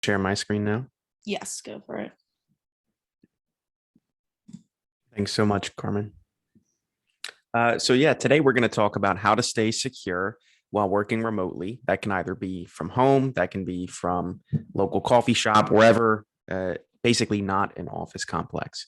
Share my screen now. Yes, go for it. Thanks so much, Carmen. Today we're going to talk about how to stay secure while working remotely. That can either be from home, that can be from local coffee shop, wherever, basically not an office complex.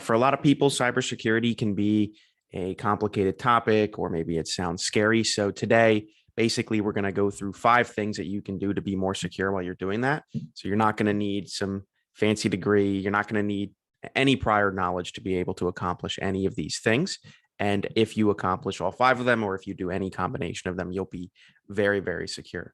For a lot of people, cybersecurity can be a complicated topic, or maybe it sounds scary. So today, basically, we're going to go through 5 things that you can do to be more secure while you're doing that. So you're not going to need some fancy degree. You're not going to need any prior knowledge to be able to accomplish any of these things. And if you accomplish all 5 of them, or if you do any combination of them, you'll be very, very secure.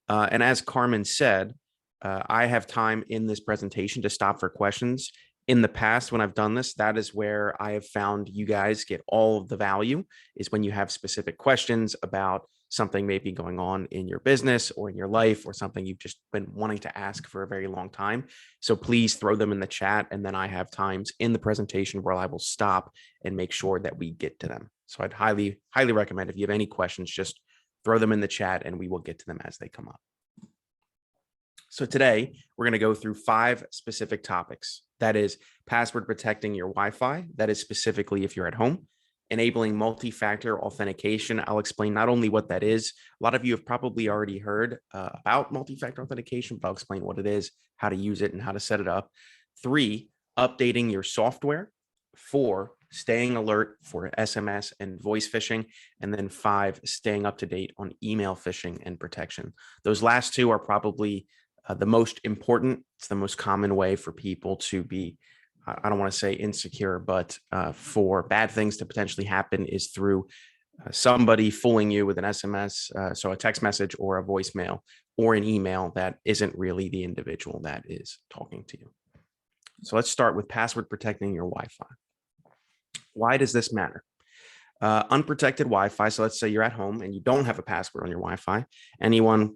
And as Carmen said, I have time in this presentation to stop for questions. In the past, when I've done this, that is where I have found you guys get all of the value, is when you have specific questions about something maybe going on in your business or in your life, or something you've just been wanting to ask for a very long time. So please throw them in the chat, and then I have times in the presentation where I will stop and make sure that we get to them. So I'd highly recommend, if you have any questions, just throw them in the chat and we will get to them as they come up. So today we're going to go through 5 specific topics. That is password protecting your Wi-Fi. That is specifically if you're at home. Enabling multi-factor authentication. I'll explain not only what that is. A lot of you have probably already heard about multi-factor authentication, but I'll explain what it is, how to use it, and how to set it up. 3, updating your software. 4, staying alert for SMS and voice phishing. And then 5, staying up to date on email phishing and protection. Those last 2 are probably the most important. It's the most common way for people to be, I don't want to say insecure, but for bad things to potentially happen, is through somebody fooling you with an SMS, so a text message or a voicemail or an email that isn't really the individual that is talking to you. So let's start with password protecting your Wi-Fi. Why does this matter? Unprotected Wi-Fi. So let's say you're at home and you don't have a password on your Wi-Fi. Anyone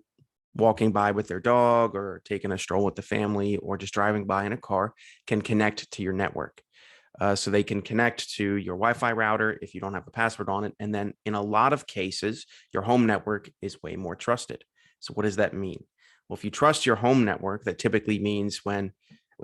walking by with their dog, or taking a stroll with the family, or just driving by in a car can connect to your network. So they can connect to your Wi-Fi router if you don't have a password on it. And then in a lot of cases, your home network is way more trusted. So what does that mean? Well, if you trust your home network, that typically means when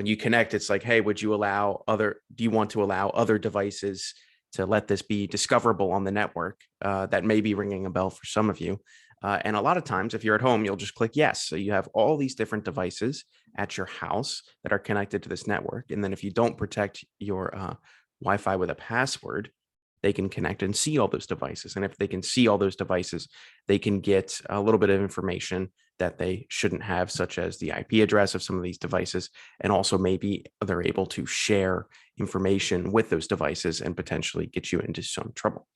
you connect, it's like, hey, do you want to allow other devices to let this be discoverable on the network? That may be ringing a bell for some of you. And a lot of times, if you're at home, you'll just click yes. So you have all these different devices at your house that are connected to this network. And then if you don't protect your Wi-Fi with a password, they can connect and see all those devices. And if they can see all those devices, they can get a little bit of information that they shouldn't have, such as the IP address of some of these devices. And also maybe they're able to share information with those devices and potentially get you into some trouble.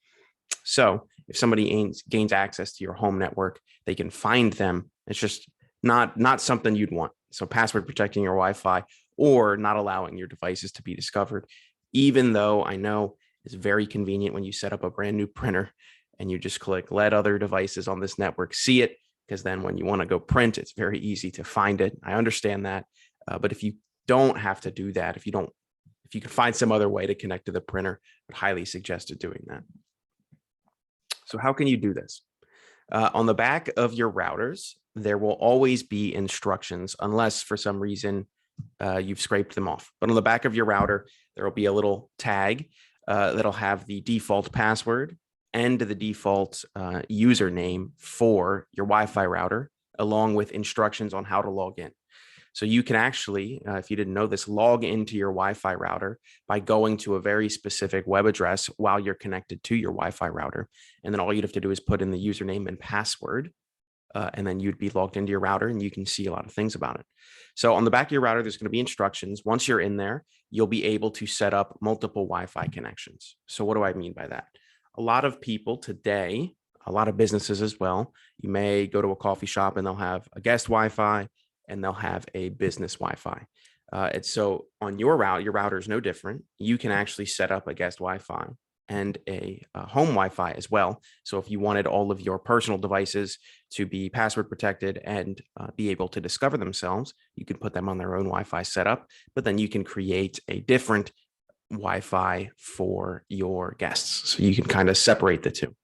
So if somebody gains access to your home network, they can find them. It's just not something you'd want. So password protecting your Wi-Fi, or not allowing your devices to be discovered, even though I know it's very convenient when you set up a brand new printer and you just click let other devices on this network see it, because then when you want to go print, it's very easy to find it. I understand that. But if you don't have to do that, if you can find some other way to connect to the printer, I would highly suggest doing that. So how can you do this? On the back of your routers, there will always be instructions, unless for some reason you've scraped them off. But on the back of your router, there will be a little tag that'll have the default password and the default username for your Wi-Fi router, along with instructions on how to log in. So you can actually, if you didn't know this, log into your Wi-Fi router by going to a very specific web address while you're connected to your Wi-Fi router. And then all you'd have to do is put in the username and password, and then you'd be logged into your router and you can see a lot of things about it. So on the back of your router, there's going to be instructions. Once you're in there, you'll be able to set up multiple Wi-Fi connections. So what do I mean by that? A lot of people today, a lot of businesses as well, you may go to a coffee shop and they'll have a guest Wi-Fi and they'll have a business Wi-Fi. And so on your router is no different. You can actually set up a guest Wi-Fi and a home Wi-Fi as well. So if you wanted all of your personal devices to be password protected and be able to discover themselves, you can put them on their own Wi-Fi setup, but then you can create a different Wi-Fi for your guests. So you can kind of separate the two.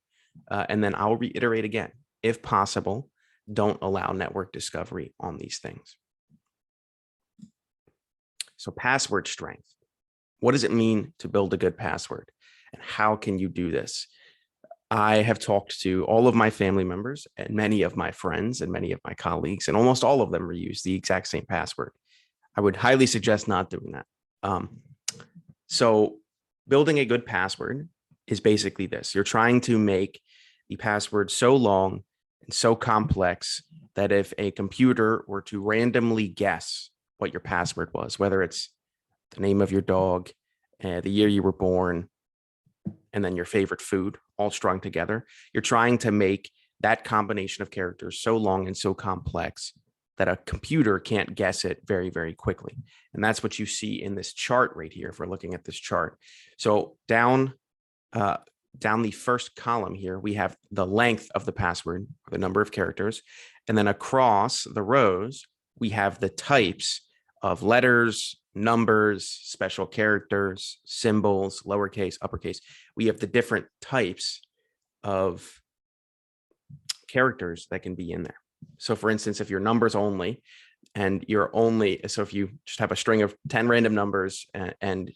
And then I'll reiterate again, if possible, don't allow network discovery on these things. So password strength. What does it mean to build a good password? And how can you do this? I have talked to all of my family members and many of my friends and many of my colleagues, and almost all of them reuse the exact same password. I would highly suggest not doing that. So building a good password is basically this. You're trying to make the password so long and so complex that if a computer were to randomly guess what your password was, whether it's the name of your dog, the year you were born, and then your favorite food, all strung together, you're trying to make that combination of characters so long and so complex that a computer can't guess it very, very quickly. And that's what you see in this chart right here, if we're looking at this chart. So down the first column here, we have the length of the password, the number of characters. And then across the rows, we have the types of letters, numbers, special characters, symbols, lowercase, uppercase. We have the different types of characters that can be in there. So for instance, if you're numbers only, and so if you just have a string of 10 random numbers and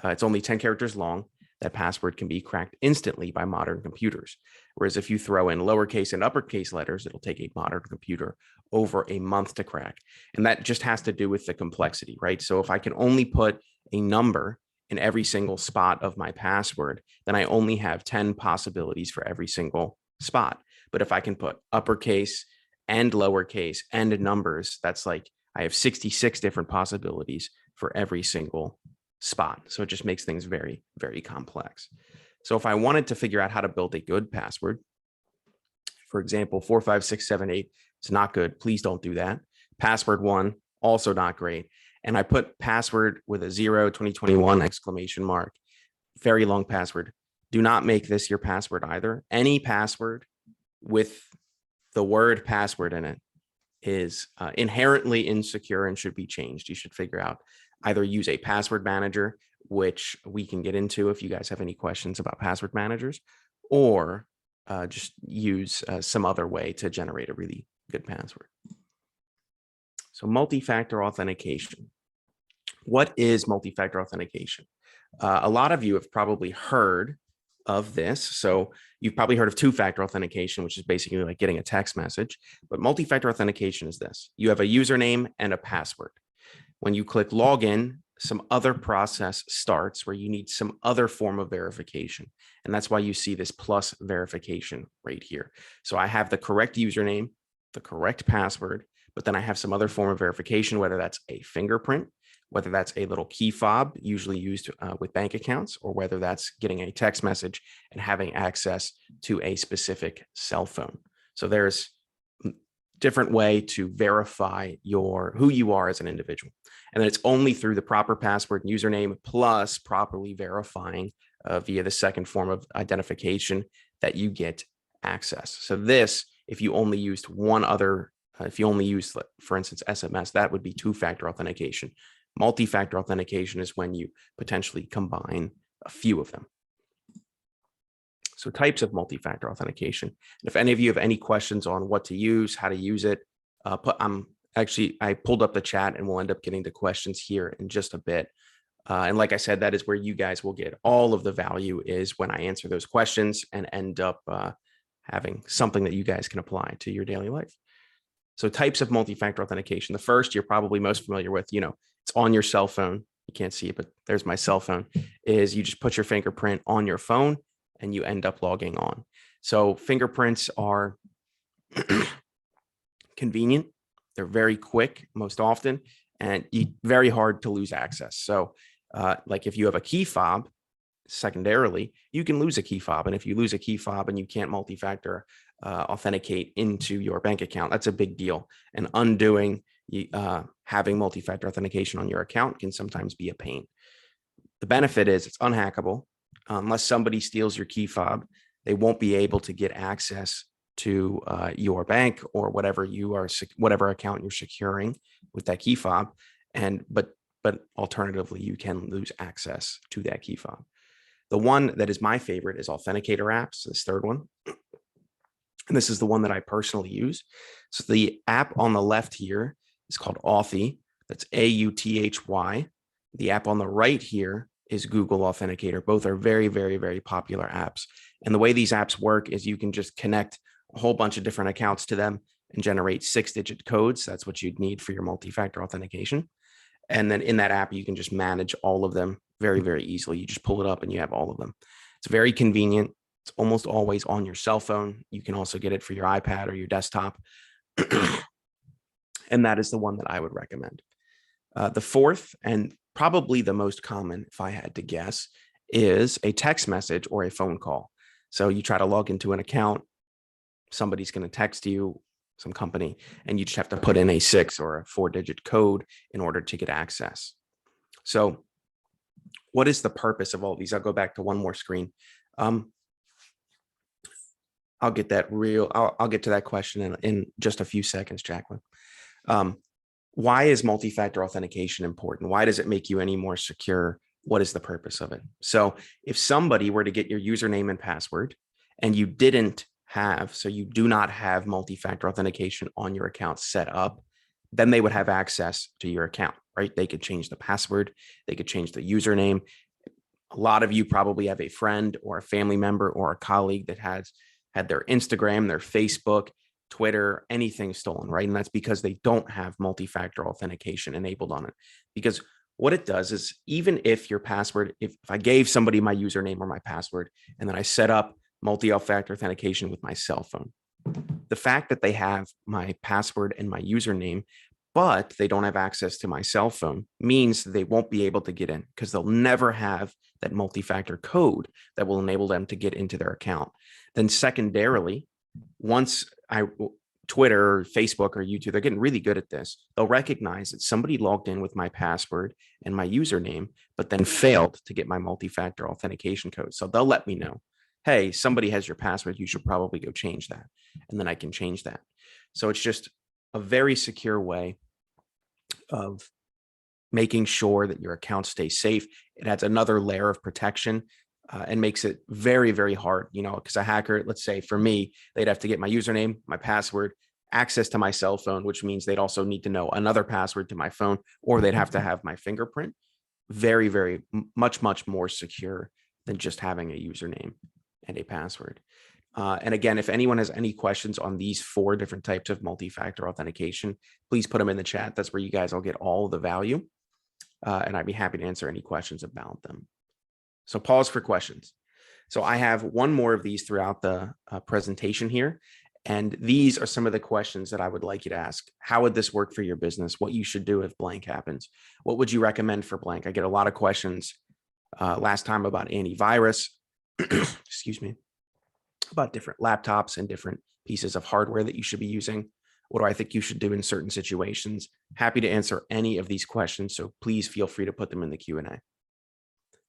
it's only 10 characters long, that password can be cracked instantly by modern computers. Whereas if you throw in lowercase and uppercase letters, it'll take a modern computer over a month to crack. And that just has to do with the complexity, right? So if I can only put a number in every single spot of my password, then I only have 10 possibilities for every single spot. But if I can put uppercase and lowercase and numbers, that's like I have 66 different possibilities for every single spot. So it just makes things very, very complex. So if I wanted to figure out how to build a good password, for example, 45678, it's not good. Please don't do that. Password 1, also not great. And I put password with a 2021 exclamation mark, very long password. Do not make this your password either. Any password with the word password in it is inherently insecure and should be changed. You should figure out either use a password manager, which we can get into if you guys have any questions about password managers, or just use some other way to generate a really good password. So multi-factor authentication. What is multi-factor authentication? A lot of you have probably heard of this. So you've probably heard of two-factor authentication, which is basically like getting a text message. But multi-factor authentication is this. You have a username and a password. When you click login, some other process starts where you need some other form of verification. And that's why you see this plus verification right here. So I have the correct username, the correct password, but then I have some other form of verification, whether that's a fingerprint, whether that's a little key fob usually used with bank accounts, or whether that's getting a text message and having access to a specific cell phone. So there's different way to verify who you are as an individual. And then it's only through the proper password and username plus properly verifying via the second form of identification that you get access. So this, if you only used if you only use, for instance, SMS, that would be two-factor authentication. Multi-factor authentication is when you potentially combine a few of them. So types of multi-factor authentication. And if any of you have any questions on what to use, how to use it, I pulled up the chat and we'll end up getting to questions here in just a bit. And like I said, that is where you guys will get all of the value, is when I answer those questions and end up having something that you guys can apply to your daily life. So types of multi-factor authentication. The first you're probably most familiar with, it's on your cell phone. You can't see it, but there's my cell phone, is you just put your fingerprint on your phone and you end up logging on. So fingerprints are convenient. They're very quick most often, and very hard to lose access. So like if you have a key fob, secondarily, you can lose a key fob. And if you lose a key fob and you can't multi-factor authenticate into your bank account, that's a big deal. And undoing having multi-factor authentication on your account can sometimes be a pain. The benefit is it's unhackable. Unless somebody steals your key fob, they won't be able to get access to your bank or whatever account you're securing with that key fob. But alternatively, you can lose access to that key fob. The one that is my favorite is authenticator apps, this third one. And this is the one that I personally use. So the app on the left here is called Authy. That's AUTHY. The app on the right here is Google Authenticator. Both are very, very, very popular apps. And the way these apps work is you can just connect a whole bunch of different accounts to them and generate 6-digit codes. That's what you'd need for your multi-factor authentication. And then in that app, you can just manage all of them very, very easily. You just pull it up and you have all of them. It's very convenient. It's almost always on your cell phone. You can also get it for your iPad or your desktop. And that is the one that I would recommend. The fourth, and probably the most common, if I had to guess, is a text message or a phone call. So you try to log into an account, somebody's going to text you, some company, and you just have to put in a 6 or a 4-digit code in order to get access. So what is the purpose of all these? I'll go back to one more screen. I'll get that I'll get to that question in just a few seconds, Jacqueline. Why is multi-factor authentication important? Why does it make you any more secure? What is the purpose of it? So if somebody were to get your username and password and you didn't have, so you do not have multi-factor authentication on your account set up, then they would have access to your account, right? They could change the password, they could change the username. A lot of you probably have a friend or a family member or a colleague that has had their Instagram, their Facebook, Twitter, anything stolen, right? And that's because they don't have multi-factor authentication enabled on it. Because what it does is, even if your password, if I gave somebody my username or my password, and then I set up multi-factor authentication with my cell phone, the fact that they have my password and my username, but they don't have access to my cell phone, means they won't be able to get in, because they'll never have that multi-factor code that will enable them to get into their account. Then secondarily, once Twitter or Facebook or YouTube, they're getting really good at this. They'll recognize that somebody logged in with my password and my username, but then failed to get my multi-factor authentication code. So they'll let me know, hey, somebody has your password. You should probably go change that. And then I can change that. So it's just a very secure way of making sure that your account stays safe. It adds another layer of protection. And makes it very, very hard, because a hacker, let's say for me, they'd have to get my username, my password, access to my cell phone, which means they'd also need to know another password to my phone, or they'd have to have my fingerprint. Very, very much more secure than just having a username and a password. And again, if anyone has any questions on these 4 different types of multi-factor authentication, please put them in the chat. That's where you guys will get all the value. And I'd be happy to answer any questions about them. So pause for questions. So I have one more of these throughout the presentation here. And these are some of the questions that I would like you to ask. How would this work for your business? What you should do if blank happens? What would you recommend for blank? I get a lot of questions last time about antivirus, excuse me, about different laptops and different pieces of hardware that you should be using. What do I think you should do in certain situations? Happy to answer any of these questions. So please feel free to put them in the Q&A.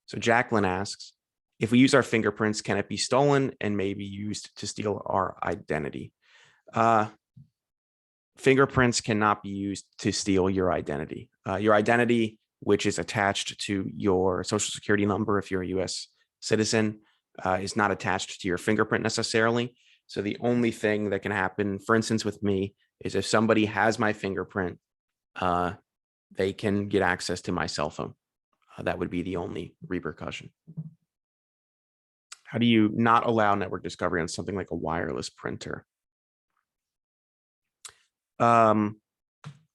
So Jacqueline asks, if we use our fingerprints, can it be stolen and maybe used to steal our identity? Fingerprints cannot be used to steal your identity. Your identity, which is attached to your social security number if you're a US citizen, is not attached to your fingerprint necessarily. So the only thing that can happen, for instance, with me, is if somebody has my fingerprint, they can get access to my cell phone. That would be the only repercussion. How do you not allow network discovery on something like a wireless printer? When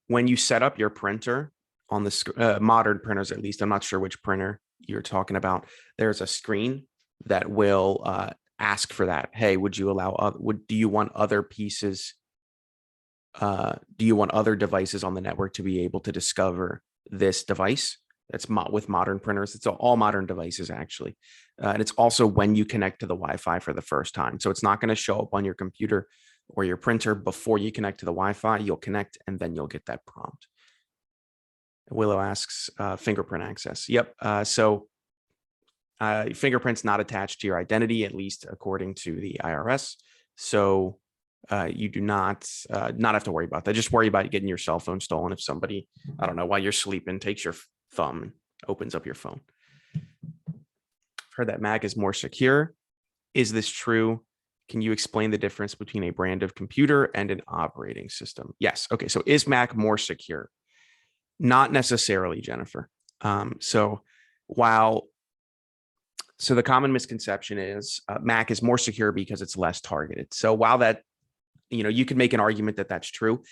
you set up your printer on the modern printers, at least, I'm not sure which printer you're talking about, there's a screen that will ask for that. Hey, would you allow, do you want other pieces? Do you want other devices on the network to be able to discover this device? That's with modern printers. It's all modern devices, actually. And it's also when you connect to the Wi-Fi for the first time. So it's not going to show up on your computer or your printer before you connect to the Wi-Fi. You'll connect and then you'll get that prompt. Willow asks, fingerprint access. Yep. So fingerprint's not attached to your identity, at least according to the IRS. So you do not have to worry about that. Just worry about getting your cell phone stolen if somebody, I don't know, while you're sleeping, takes your thumb and opens up your phone. I've heard that Mac is more secure. Is this true? Can you explain the difference between a brand of computer and an operating system? Yes. Okay. So is Mac more secure? Not necessarily, Jennifer. So while so the common misconception is Mac is more secure because it's less targeted. So while that, you could make an argument that that's true,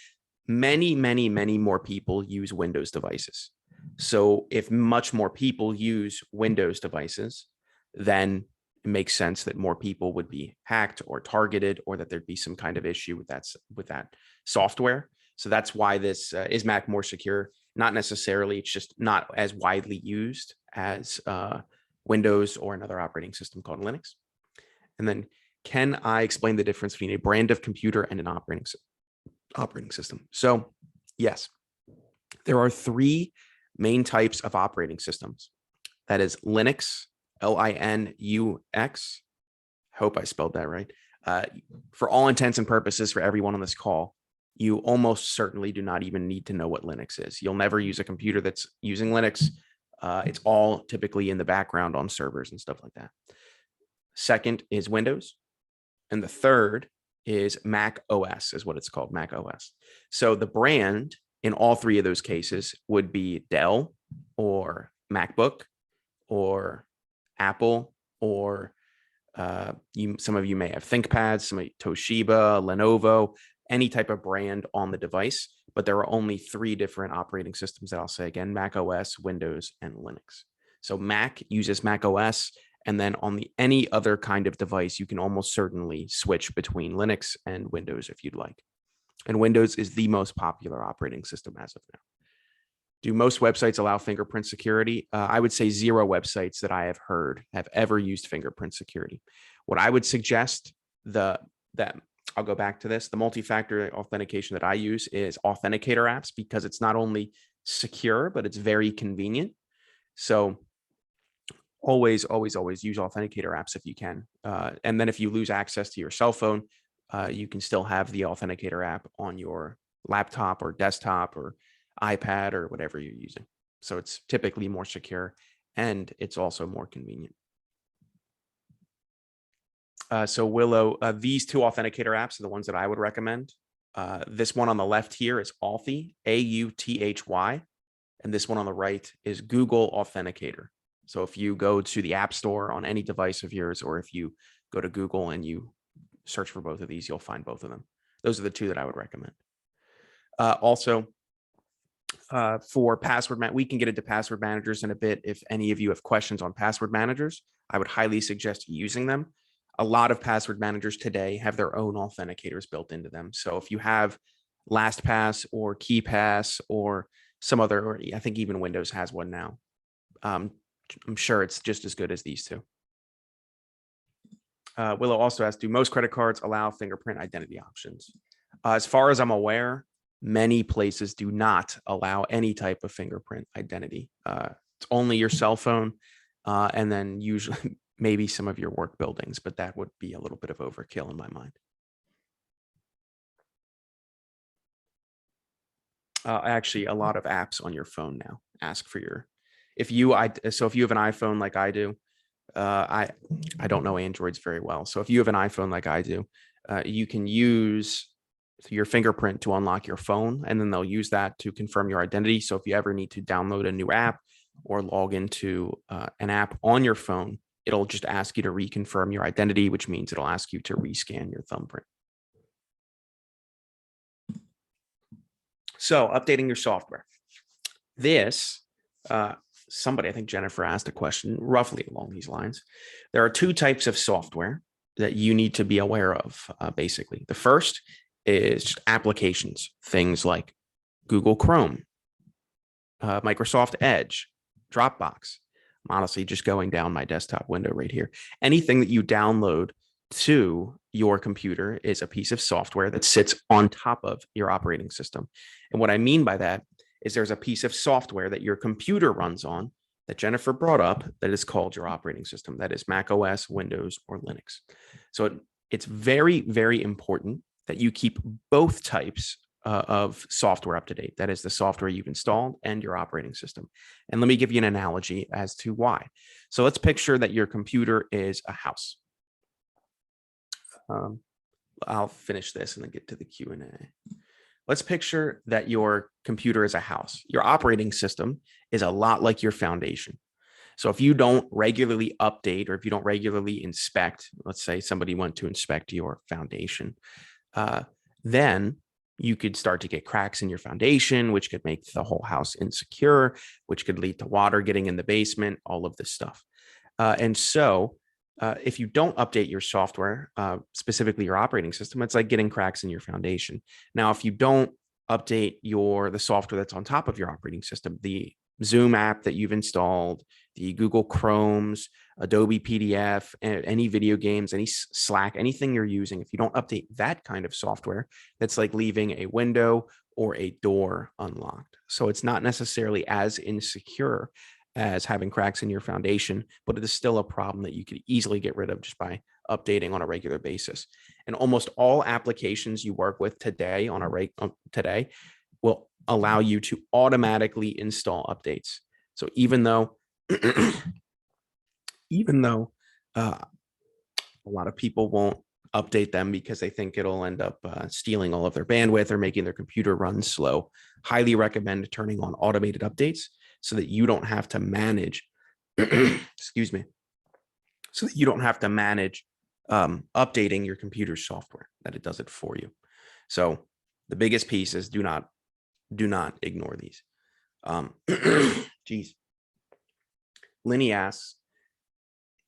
many, many, many more people use Windows devices. So if much more people use Windows devices, then it makes sense that more people would be hacked or targeted, or that there'd be some kind of issue with that software. So that's why this is Mac more secure. Not necessarily, it's just not as widely used as Windows or another operating system called Linux. And then, can I explain the difference between a brand of computer and an operating system? So yes, there are three main types of operating systems. That is Linux, Linux. Hope I spelled that right. For all intents and purposes, for everyone on this call, you almost certainly do not even need to know what Linux is. You'll never use a computer that's using Linux. It's all typically in the background on servers and stuff like that. Second is Windows. And the third is Mac OS, is what it's called, Mac OS. So the brand in all three of those cases would be Dell or MacBook or Apple, or some of you may have ThinkPads, some Toshiba, Lenovo, any type of brand on the device. But there are only three different operating systems that I'll say again: Mac OS, Windows, and Linux. So Mac uses Mac OS, and then on any other kind of device, you can almost certainly switch between Linux and Windows if you'd like. And Windows is the most popular operating system as of now. Do most websites allow fingerprint security? I would say 0 websites that I have heard have ever used fingerprint security. What I would suggest, that I'll go back to this, the multi-factor authentication that I use is authenticator apps, because it's not only secure, but it's very convenient. So always, always, always use authenticator apps if you can. And then if you lose access to your cell phone, you can still have the authenticator app on your laptop or desktop or iPad or whatever you're using. So it's typically more secure, and it's also more convenient. So Willow, these two authenticator apps are the ones that I would recommend. This one on the left here is Authy, Authy, and this one on the right is Google Authenticator. So if you go to the App Store on any device of yours, or if you go to Google and you search for both of these, you'll find both of them. Those are the two that I would recommend. Also, for password we can get into password managers in a bit. If any of you have questions on password managers, I would highly suggest using them. A lot of password managers today have their own authenticators built into them. So if you have LastPass or KeePass or some other, or I think even Windows has one now, I'm sure it's just as good as these two. Willow also asks, do most credit cards allow fingerprint identity options? As far as I'm aware, many places do not allow any type of fingerprint identity. It's only your cell phone, and then usually maybe some of your work buildings, but that would be a little bit of overkill in my mind. Actually, a lot of apps on your phone now ask for your, if you have an iPhone like I do, I don't know Androids very well. So if you have an iPhone like I do, you can use your fingerprint to unlock your phone, and then they'll use that to confirm your identity. So if you ever need to download a new app or log into an app on your phone, it'll just ask you to reconfirm your identity, which means it'll ask you to rescan your thumbprint. So updating your software. This, somebody, I think Jennifer asked a question roughly along these lines. There are two types of software that you need to be aware of, basically. The first is just applications, things like Google Chrome, Microsoft Edge, Dropbox. I'm honestly just going down my desktop window right here. Anything that you download to your computer is a piece of software that sits on top of your operating system. And what I mean by that is there's a piece of software that your computer runs on that Jennifer brought up that is called your operating system. That is Mac OS, Windows, or Linux. So it's very, very important that you keep both types of software up to date. That is the software you've installed and your operating system. And let me give you an analogy as to why. So let's picture that your computer is a house. I'll finish this and then get to the Q&A. let's picture that your computer is a house. Your operating system is a lot like your foundation. So if you don't regularly update, or if you don't regularly inspect, let's say somebody went to inspect your foundation, then you could start to get cracks in your foundation, which could make the whole house insecure, which could lead to water getting in the basement, all of this stuff. And so if you don't update your software, specifically your operating system, it's like getting cracks in your foundation. Now, if you don't update the software that's on top of your operating system, the Zoom app that you've installed, the Google Chromes, Adobe PDF, any video games, any Slack, anything you're using, if you don't update that kind of software, that's like leaving a window or a door unlocked. So it's not necessarily as insecure as having cracks in your foundation, but it is still a problem that you could easily get rid of just by updating on a regular basis. And almost all applications you work with today today will allow you to automatically install updates. So even though a lot of people won't update them because they think it'll end up stealing all of their bandwidth or making their computer run slow, highly recommend turning on automated updates so that you don't have to manage, excuse me, so that you don't have to manage updating your computer's software, that it does it for you. So the biggest piece is do not ignore these. Geez. Lenny asks,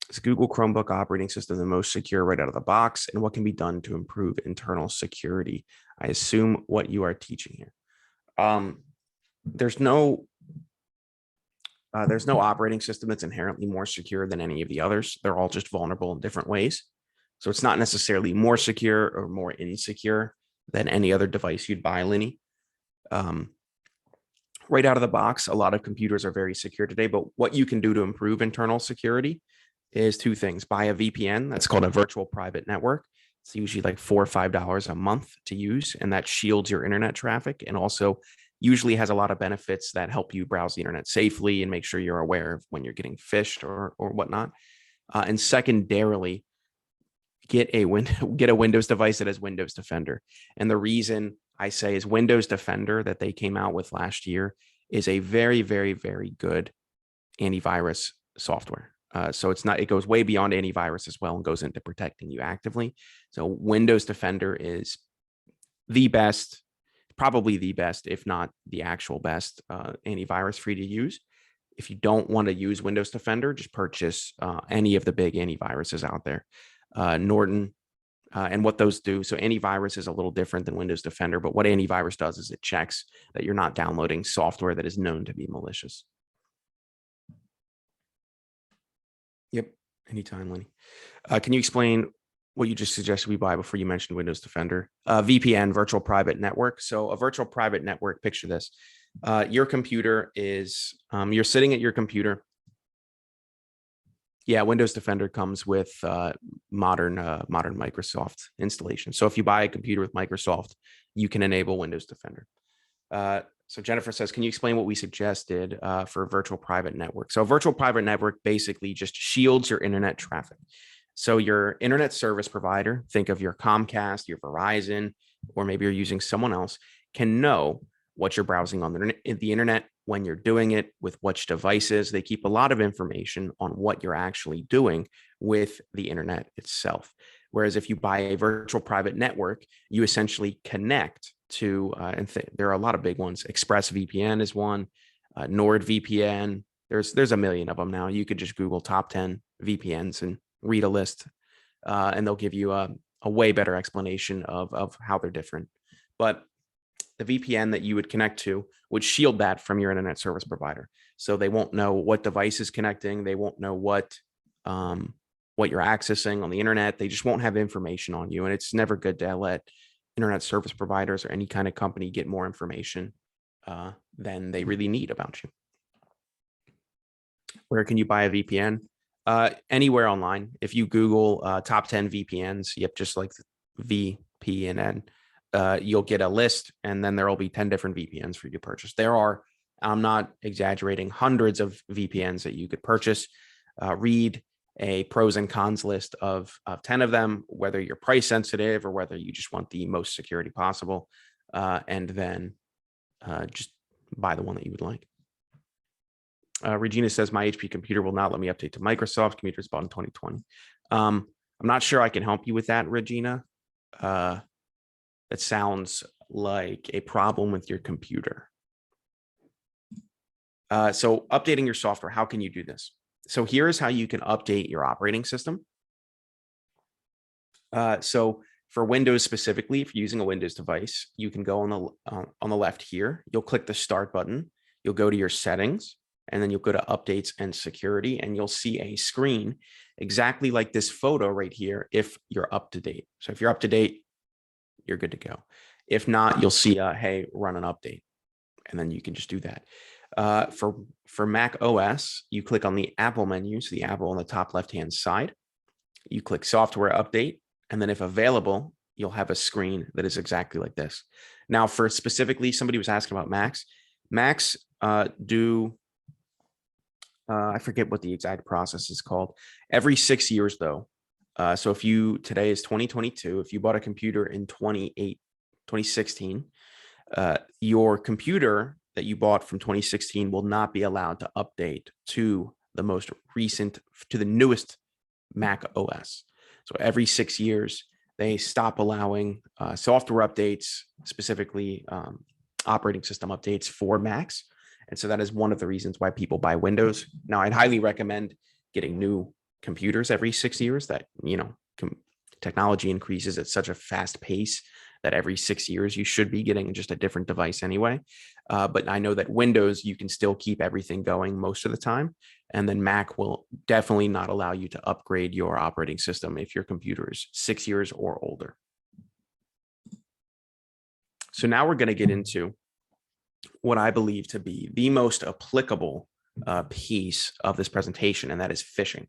is Google Chromebook operating system the most secure right out of the box? And what can be done to improve internal security? I assume what you are teaching here. There's no operating system that's inherently more secure than any of the others. They're all just vulnerable in different ways. So it's not necessarily more secure or more insecure than any other device you'd buy, Lenny. Right out of the box, a lot of computers are very secure today, but what you can do to improve internal security is two things. Buy a VPN, that's called a virtual private network. It's usually like $4 or $5 a month to use, and that shields your internet traffic, and also usually has a lot of benefits that help you browse the internet safely and make sure you're aware of when you're getting phished or whatnot. And secondarily, get a Windows device that has Windows Defender. And the reason I say is Windows Defender that they came out with last year is a very, very, very good antivirus software. So it goes way beyond antivirus as well and goes into protecting you actively. So Windows Defender is the best, probably the best, if not the actual best antivirus free to use. If you don't want to use Windows Defender, just purchase any of the big antiviruses out there. Norton, and what those do. So antivirus is a little different than Windows Defender, but what antivirus does is it checks that you're not downloading software that is known to be malicious. Yep, anytime, Lenny. Can you explain what you just suggested we buy before you mentioned Windows Defender? VPN, virtual private network. So a virtual private network, picture this. Your computer is, you're sitting at your computer. Yeah, Windows Defender comes with modern Microsoft installation. So if you buy a computer with Microsoft, you can enable Windows Defender. So Jennifer says, can you explain what we suggested for a virtual private network? So a virtual private network basically just shields your internet traffic. So your internet service provider, think of your Comcast, your Verizon, or maybe you're using someone else, can know what you're browsing on the internet, when you're doing it, with which devices. They keep a lot of information on what you're actually doing with the internet itself. Whereas if you buy a virtual private network, you essentially connect to, there are a lot of big ones. ExpressVPN is one, NordVPN. There's a million of them now. You could just Google top 10 VPNs and read a list, and they'll give you a way better explanation of how they're different. But the VPN that you would connect to would shield that from your internet service provider. So they won't know what device is connecting. They won't know what you're accessing on the internet. They just won't have information on you. And it's never good to let internet service providers or any kind of company get more information than they really need about you. Where can you buy a VPN? Anywhere online. If you Google top 10 VPNs, yep, just like VP and N, you'll get a list, and then there will be 10 different VPNs for you to purchase. There are, I'm not exaggerating, hundreds of VPNs that you could purchase. Read a pros and cons list of 10 of them, whether you're price sensitive or whether you just want the most security possible. and then just buy the one that you would like. Regina says, my HP computer will not let me update to Microsoft. Computers bought in 2020. I'm not sure I can help you with that, Regina. That sounds like a problem with your computer. So updating your software, how can you do this? So here's how you can update your operating system. So for Windows specifically, if you're using a Windows device, you can go on the left here. You'll click the Start button. You'll go to your settings, and then you'll go to Updates and Security, and you'll see a screen exactly like this photo right here if you're up to date. So if you're up to date, you're good to go. If not, you'll see, hey, run an update, and then you can just do that. For Mac OS, you click on the Apple menu, so the Apple on the top left-hand side. You click Software Update, and then if available, you'll have a screen that is exactly like this. Now, for specifically, somebody was asking about Macs. Macs do, I forget what the exact process is called. Every 6 years, though. So if today is 2022, if you bought a computer in 2016, your computer that you bought from 2016 will not be allowed to update to the newest Mac OS. So every 6 years, they stop allowing software updates, specifically operating system updates for Macs. And so that is one of the reasons why people buy Windows. Now, I'd highly recommend getting new computers every 6 years. That, technology increases at such a fast pace that every 6 years you should be getting just a different device anyway. But I know that Windows, you can still keep everything going most of the time. And then Mac will definitely not allow you to upgrade your operating system if your computer is 6 years or older. So now we're going to get into what I believe to be the most applicable piece of this presentation, and that is phishing.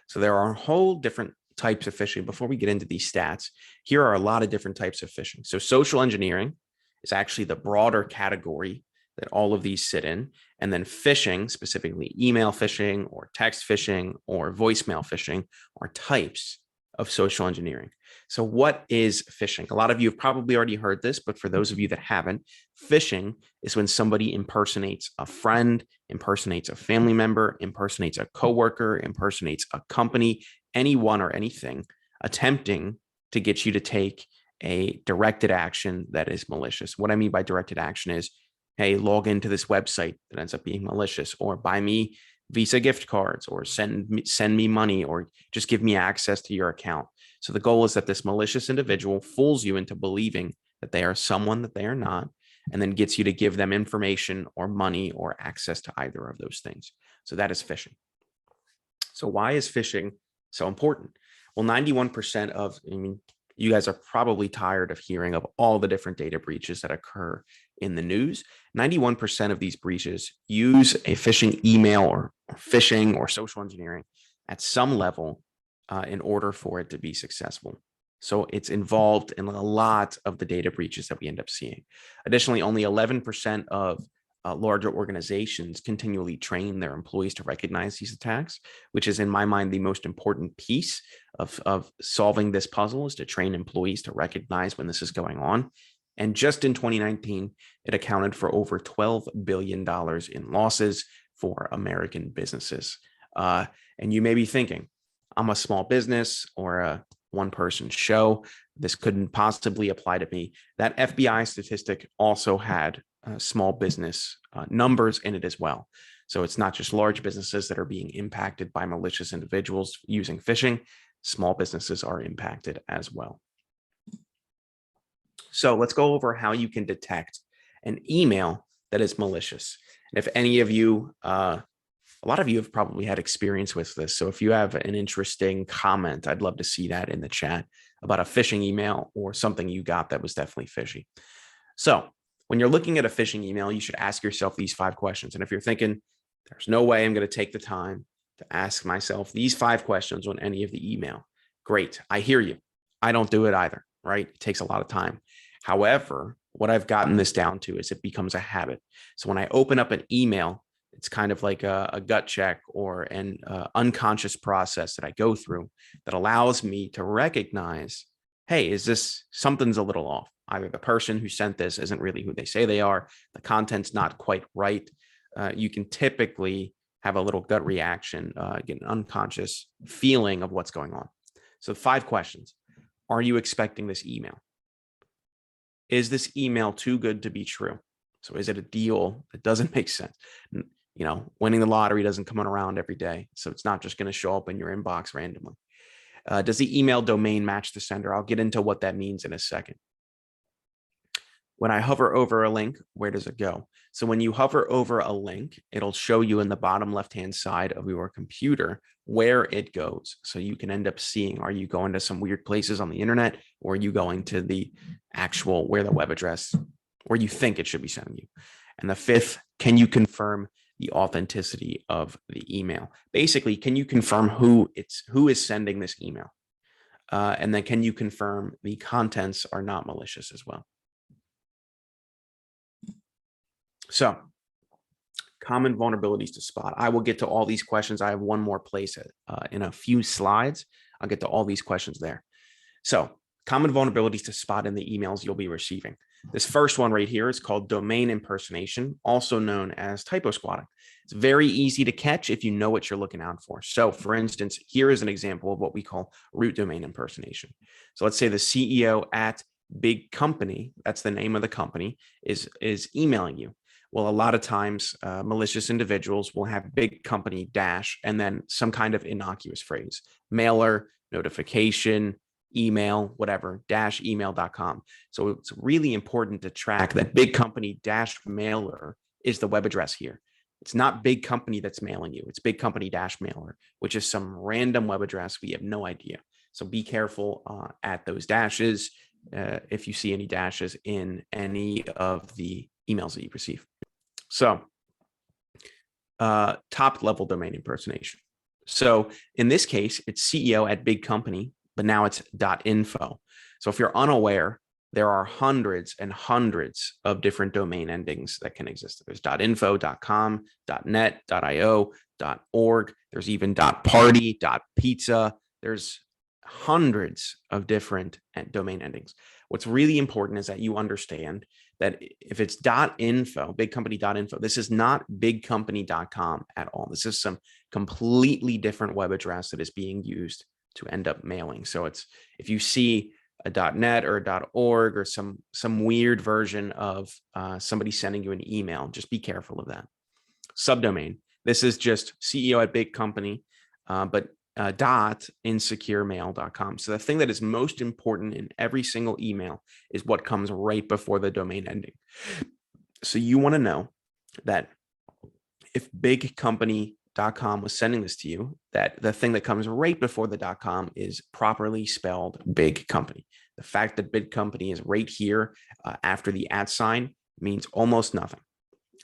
So there are a whole different types of phishing. Before we get into these stats, here are a lot of different types of phishing. So social engineering is actually the broader category that all of these sit in. And then phishing, specifically email phishing or text phishing or voicemail phishing, are types of social engineering. So what is phishing? A lot of you have probably already heard this, but for those of you that haven't, phishing is when somebody impersonates a friend, impersonates a family member, impersonates a coworker, impersonates a company, anyone or anything, attempting to get you to take a directed action that is malicious. What I mean by directed action is, hey, log into this website that ends up being malicious, or buy me Visa gift cards, or send me money, or just give me access to your account. So the goal is that this malicious individual fools you into believing that they are someone that they are not, and then gets you to give them information or money or access to either of those things. So that is phishing. So why is phishing so important? Well, 91% of, you guys are probably tired of hearing of all the different data breaches that occur in the news. 91% of these breaches use a phishing email or phishing or social engineering at some level in order for it to be successful. So it's involved in a lot of the data breaches that we end up seeing. Additionally, only 11% of larger organizations continually train their employees to recognize these attacks, which is, in my mind, the most important piece of solving this puzzle, is to train employees to recognize when this is going on. And just in 2019, it accounted for over $12 billion in losses for American businesses. And you may be thinking, I'm a small business or a one-person show. This couldn't possibly apply to me. That FBI statistic also had small business numbers in it as well. So it's not just large businesses that are being impacted by malicious individuals using phishing. Small businesses are impacted as well. So let's go over how you can detect an email that is malicious. And if any of you, a lot of you have probably had experience with this. So if you have an interesting comment, I'd love to see that in the chat about a phishing email or something you got that was definitely fishy. So when you're looking at a phishing email, you should ask yourself these 5 questions. And if you're thinking, there's no way I'm going to take the time to ask myself these 5 questions on any of the email, great. I hear you. I don't do it either, right? It takes a lot of time. However, what I've gotten this down to is it becomes a habit. So when I open up an email, it's kind of like a gut check or an unconscious process that I go through that allows me to recognize, hey, something's a little off. either the person who sent this isn't really who they say they are, the content's not quite right, you can typically have a little gut reaction, get an unconscious feeling of what's going on. So 5 questions. Are you expecting this email? Is this email too good to be true? So is it a deal that doesn't make sense? You know, winning the lottery doesn't come around every day. So it's not just going to show up in your inbox randomly. Does the email domain match the sender? I'll get into what that means in a second. When I hover over a link, where does it go? So when you hover over a link, it'll show you in the bottom left-hand side of your computer where it goes. So you can end up seeing, are you going to some weird places on the internet, or are you going to the actual, where the web address, where you think it should be sending you? And the 5th, can you confirm the authenticity of the email? Basically, can you confirm who is sending this email? And then can you confirm the contents are not malicious as well? So, common vulnerabilities to spot. I will get to all these questions. I have one more place in a few slides. I'll get to all these questions there. So, common vulnerabilities to spot in the emails you'll be receiving. This first one right here is called domain impersonation, also known as typo squatting. It's very easy to catch if you know what you're looking out for. So, for instance, here is an example of what we call root domain impersonation. So, let's say the CEO at big company, that's the name of the company, is emailing you. Well, a lot of times malicious individuals will have big company dash and then some kind of innocuous phrase, mailer, notification, email, whatever, dash email.com. So it's really important to track that big company dash mailer is the web address here. It's not big company that's mailing you. It's big company dash mailer, which is some random web address. We have no idea. So be careful at those dashes if you see any dashes in any of the emails that you receive. So top level domain impersonation. So in this case, it's CEO at big company, but now it's .info. So if you're unaware, there are hundreds and hundreds of different domain endings that can exist. There's .info, .com, .net, .io, .org. There's even .party, .pizza. There's hundreds of different domain endings. What's really important is that you understand that if it's .info, bigcompany.info, this is not bigcompany.com at all. This is some completely different web address that is being used to end up mailing. So it's, if you see a .net or a .org or some weird version of somebody sending you an email, just be careful of that. Subdomain, this is just CEO at big company, but .insecuremail.com. So the thing that is most important in every single email is what comes right before the domain ending. So you want to know that if bigcompany.com was sending this to you, that the thing that comes right before the .com is properly spelled big company. The fact that big company is right here after the @ sign means almost nothing.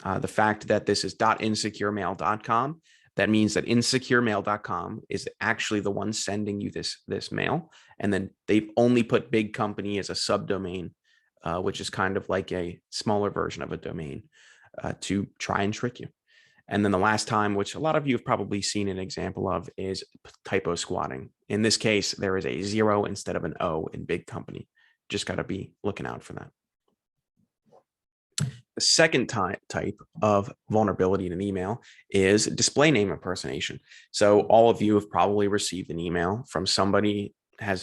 The fact that this is .insecuremail.com, that means that insecuremail.com is actually the one sending you this mail. And then they've only put big company as a subdomain, which is kind of like a smaller version of a domain to try and trick you. And then the last time, which a lot of you have probably seen an example of, is typo squatting. In this case, there is a 0 instead of an O in big company. Just got to be looking out for that. The second type of vulnerability in an email is display name impersonation. So all of you have probably received an email from somebody,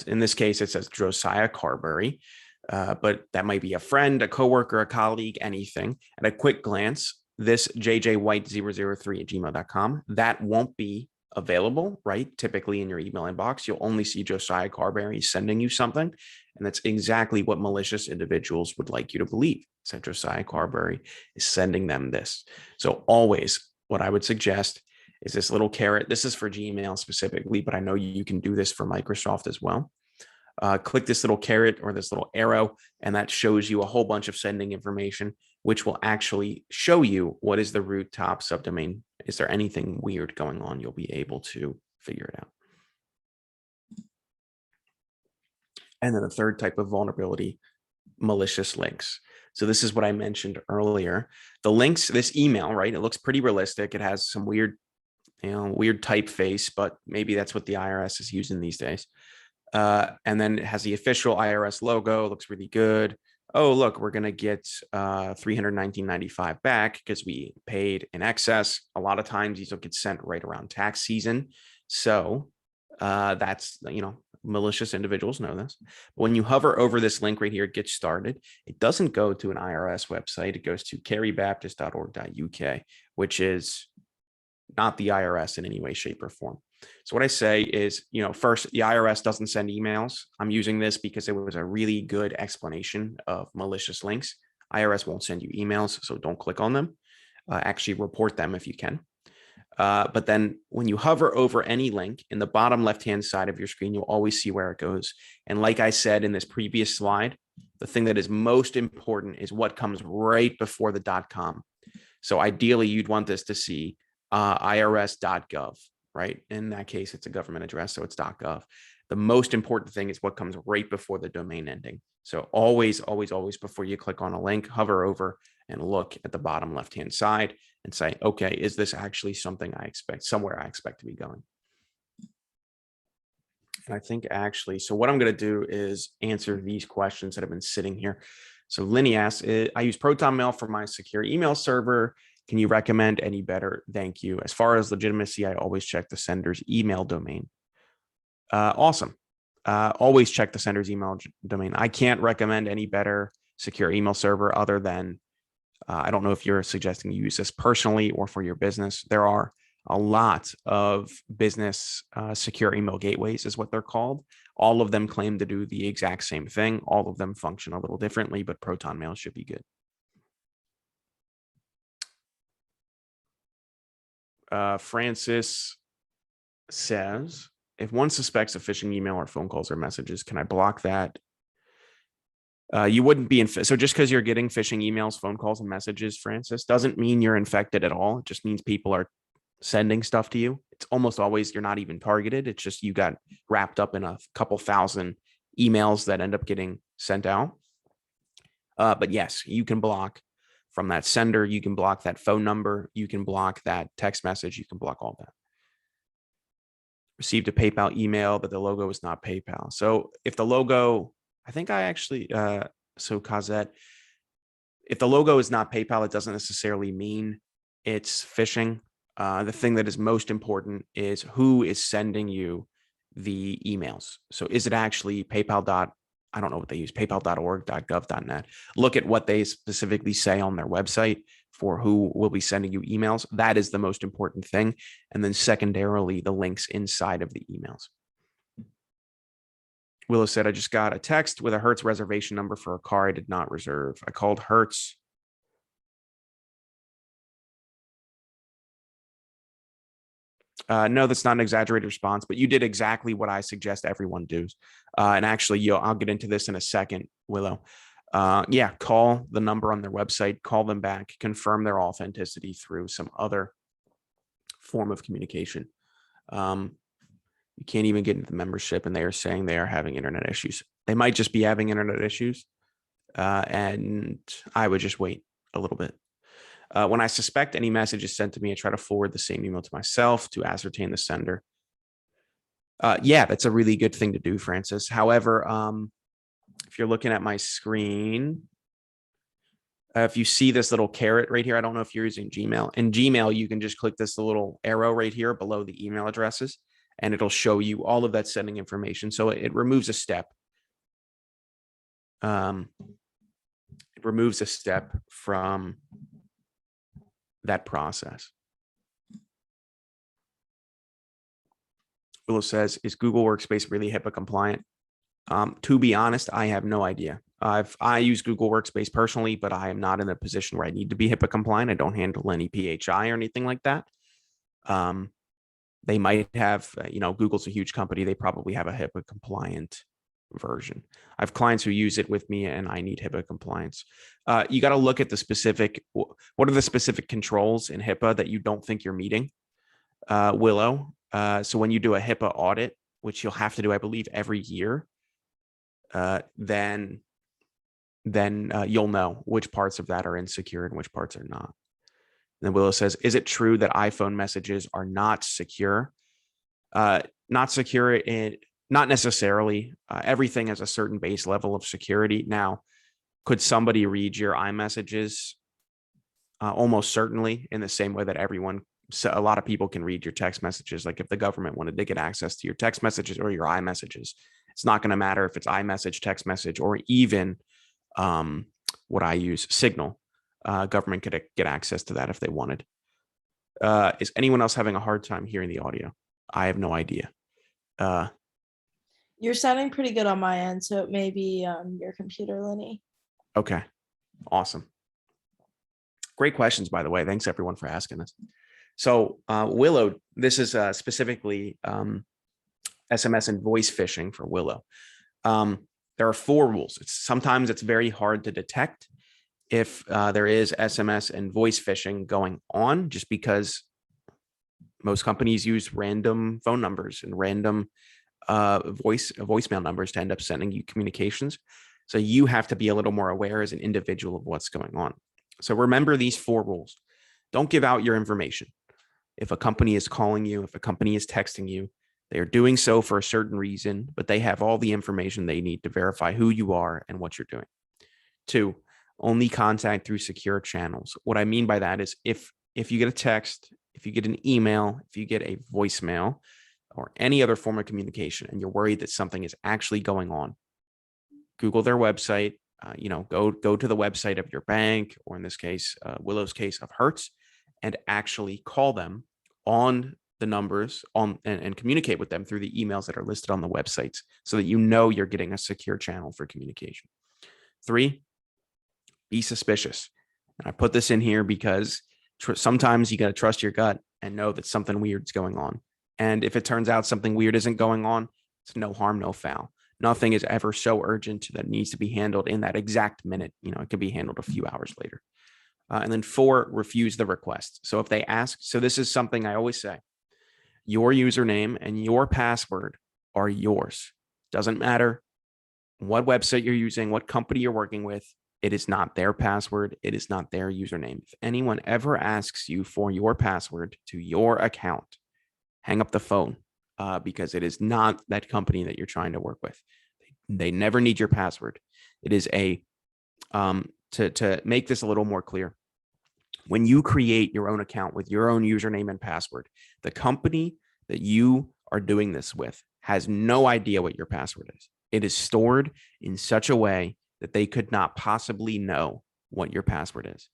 in this case, it says Josiah Carberry, but that might be a friend, a coworker, a colleague, anything. At a quick glance, this jjwhite003@gmail.com, that won't be available, right? Typically in your email inbox, you'll only see Josiah Carberry sending you something. And that's exactly what malicious individuals would like you to believe. So Josiah Carberry is sending them this. So always what I would suggest is this little caret. This is for Gmail specifically, but I know you can do this for Microsoft as well. Click this little caret or this little arrow, and that shows you a whole bunch of sending information, which will actually show you what is the root top subdomain. Is there anything weird going on? You'll be able to figure it out. And then the third type of vulnerability, malicious links. So this is what I mentioned earlier. The links, this email, right? It looks pretty realistic. It has some weird, weird typeface, but maybe that's what the IRS is using these days. And then it has the official IRS logo. It looks really good. oh, look, we're going to get $319.95 back because we paid in excess. A lot of times these will get sent right around tax season. So that's, malicious individuals know this. But when you hover over this link right here, get started, it doesn't go to an IRS website. It goes to carybaptist.org.uk, which is not the IRS in any way, shape, or form. So what I say is, first, the IRS doesn't send emails. I'm using this because it was a really good explanation of malicious links. IRS won't send you emails, so don't click on them. Actually report them if you can. But then when you hover over any link in the bottom left-hand side of your screen, you'll always see where it goes. And like I said in this previous slide, the thing that is most important is what comes right before the .com. So ideally, you'd want this to see irs.gov, right? In that case, it's a government address, so it's .gov. The most important thing is what comes right before the domain ending. So always, always, always before you click on a link, hover over and look at the bottom left-hand side and say, okay, is this actually something I expect, somewhere I expect to be going? And I think actually, so what I'm going to do is answer these questions that have been sitting here. So Lenny asks, I use Proton Mail for my secure email server. Can you recommend any better? Thank you. As far as legitimacy, I always check the sender's email domain. Awesome. Always check the sender's email domain. I can't recommend any better secure email server other than, I don't know if you're suggesting you use this personally or for your business. There are a lot of business secure email gateways is what they're called. All of them claim to do the exact same thing. All of them function a little differently, but Proton Mail should be good. Francis says, if one suspects a phishing email or phone calls or messages, can I block that? You wouldn't be so just because you're getting phishing emails, phone calls, and messages, Francis, doesn't mean you're infected at all. It just means people are sending stuff to you. It's almost always you're not even targeted. It's just you got wrapped up in a couple thousand emails that end up getting sent out. But yes, you can block from that sender. You can block that phone number. You can block that text message. You can block all that. Received a PayPal email, but the logo is not PayPal. So if the logo, I think I actually, so Kazette, if the logo is not PayPal, it doesn't necessarily mean it's phishing. The thing that is most important is who is sending you the emails. So is it actually PayPal. I don't know what they use, paypal.org.gov.net. Look at what they specifically say on their website for who will be sending you emails. That is the most important thing. And then secondarily, the links inside of the emails. Willow said, I just got a text with a Hertz reservation number for a car I did not reserve. I called Hertz. No, that's not an exaggerated response, but you did exactly what I suggest everyone do. And actually, I'll get into this in a second, Willow. Yeah, call the number on their website, call them back, confirm their authenticity through some other form of communication. You can't even get into the membership, and they are saying they are having internet issues. They might just be having internet issues, and I would just wait a little bit. When I suspect any message is sent to me, I try to forward the same email to myself to ascertain the sender. Yeah, that's a really good thing to do, Francis. However, if you're looking at my screen, if you see this little caret right here, I don't know if you're using Gmail. In Gmail, you can just click this little arrow right here below the email addresses, and it'll show you all of that sending information. So it removes a step. It removes a step from that process. Willow says, is Google Workspace really HIPAA compliant? To be honest, I have no idea. I use Google Workspace personally, but I am not in a position where I need to be HIPAA compliant. I don't handle any PHI or anything like that. They might have, Google's a huge company. They probably have a HIPAA compliant version. I have clients who use it with me and I need HIPAA compliance. You got to look at the specific, what are the specific controls in HIPAA that you don't think you're meeting, Willow? So when you do a HIPAA audit, which you'll have to do, I believe, every year, then you'll know which parts of that are insecure and which parts are not. And then Willow says, is it true that iPhone messages are not secure? Not secure, not necessarily. Everything has a certain base level of security. Now, Could somebody read your iMessages? Almost certainly, in the same way that a lot of people can read your text messages. Like if the government wanted to get access to your text messages or your iMessages, it's not going to matter if it's iMessage, text message, or even what I use, Signal. Government could get access to that if they wanted. Is anyone else having a hard time hearing the audio? I have no idea. You're sounding pretty good on my end, so it may be your computer, Lenny. Okay, awesome. Great questions, by the way. Thanks everyone for asking this. So Willow, this is specifically SMS and voice phishing for Willow. There are 4 rules. Sometimes it's very hard to detect if there is SMS and voice phishing going on, just because most companies use random phone numbers and random voicemail numbers to end up sending you communications. So you have to be a little more aware as an individual of what's going on. So remember these 4 rules. Don't give out your information. If a company is calling you, if a company is texting you, they are doing so for a certain reason, but they have all the information they need to verify who you are and what you're doing. 2, only contact through secure channels. What I mean by that is if you get a text, if you get an email, if you get a voicemail, or any other form of communication, and you're worried that something is actually going on, Google their website. Go to the website of your bank, or in this case, Willow's case of Hertz, and actually call them on the numbers and communicate with them through the emails that are listed on the websites, so that you know you're getting a secure channel for communication. 3, be suspicious. And I put this in here because sometimes you got to trust your gut and know that something weird's going on. And if it turns out something weird isn't going on, it's no harm, no foul. Nothing is ever so urgent that it needs to be handled in that exact minute. It can be handled a few hours later. And then 4, refuse the request. So if they ask, so this is something I always say, your username and your password are yours. Doesn't matter what website you're using, what company you're working with. It is not their password. It is not their username. If anyone ever asks you for your password to your account, hang up the phone, because it is not that company that you're trying to work with. They never need your password. It is to make this a little more clear. When you create your own account with your own username and password, the company that you are doing this with has no idea what your password is. It is stored in such a way that they could not possibly know what your password is.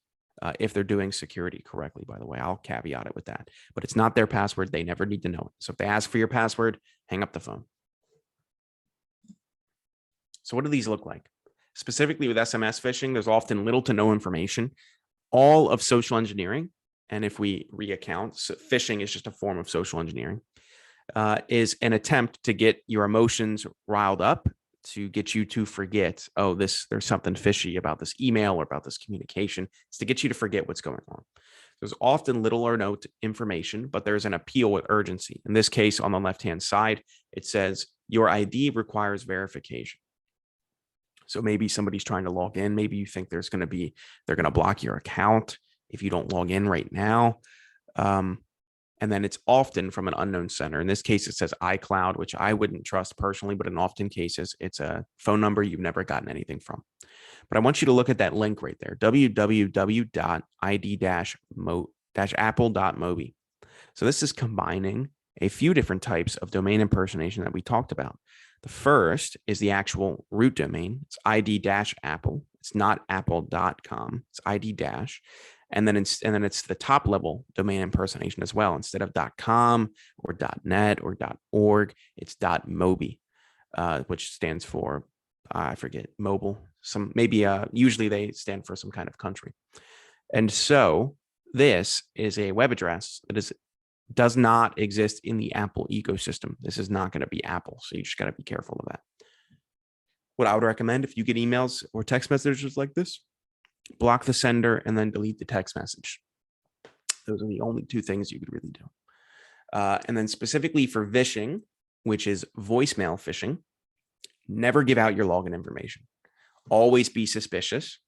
If they're doing security correctly, by the way, I'll caveat it with that, but it's not their password. They never need to know it. So if they ask for your password, hang up the phone. So what do these look like? Specifically with SMS phishing, there's often little to no information. All of social engineering, and if we reaccount, so phishing is just a form of social engineering, is an attempt to get your emotions riled up, to get you to forget, there's something fishy about this email or about this communication. It's to get you to forget what's going on. There's often little or no information, but there's an appeal with urgency. In this case, on the left-hand side, it says your ID requires verification. So maybe somebody's trying to log in. Maybe you think they're going to block your account if you don't log in right now. And then it's often from an unknown sender. In this case, it says iCloud, which I wouldn't trust personally, but in often cases, it's a phone number you've never gotten anything from. But I want you to look at that link right there, www.id-apple.mobi. So this is combining a few different types of domain impersonation that we talked about. The first is the actual root domain. It's id-apple. It's not apple.com. It's id-. And then it's the top level domain impersonation as well. Instead of .com or .net or .org, it's .mobi, which stands for, I forget, mobile. Usually they stand for some kind of country. And so this is a web address that does not exist in the Apple ecosystem. This is not going to be Apple. So you just got to be careful of that. What I would recommend, if you get emails or text messages like this, block the sender and then delete the text message. Those are the only 2 things you could really do. And then specifically for phishing, which is voicemail phishing, never give out your login information. Always be suspicious.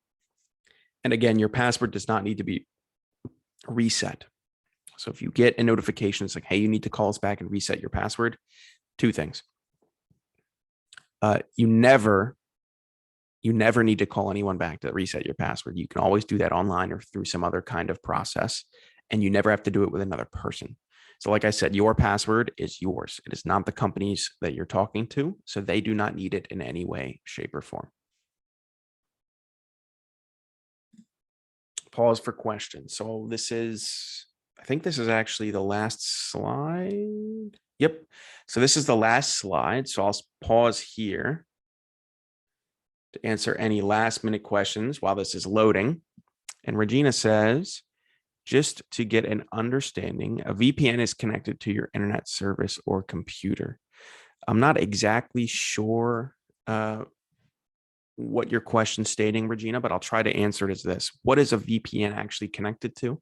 And again, your password does not need to be reset. So if you get a notification, it's like, hey, you need to call us back and reset your password. 2 things. You never You never need to call anyone back to reset your password. You can always do that online or through some other kind of process, and you never have to do it with another person. So like I said, your password is yours. It is not the companies that you're talking to, so they do not need it in any way, shape, or form. Pause for questions. So I think this is actually the last slide. Yep. So this is the last slide. So I'll pause here to answer any last minute questions while this is loading. And Regina says, just to get an understanding, a VPN is connected to your internet service or computer. I'm not exactly sure what your question's stating, Regina, but I'll try to answer it as this. What is a VPN actually connected to?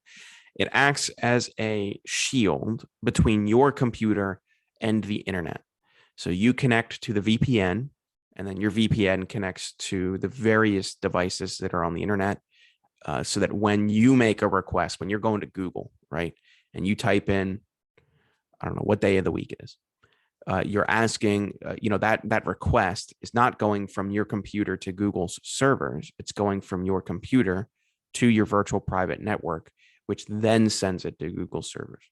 It acts as a shield between your computer and the internet. So you connect to the VPN, and then your VPN connects to the various devices that are on the internet, so that when you make a request, when you're going to Google, right, and you type in, I don't know what day of the week it is, you're asking, that request is not going from your computer to Google's servers. It's going from your computer to your virtual private network, which then sends it to Google servers.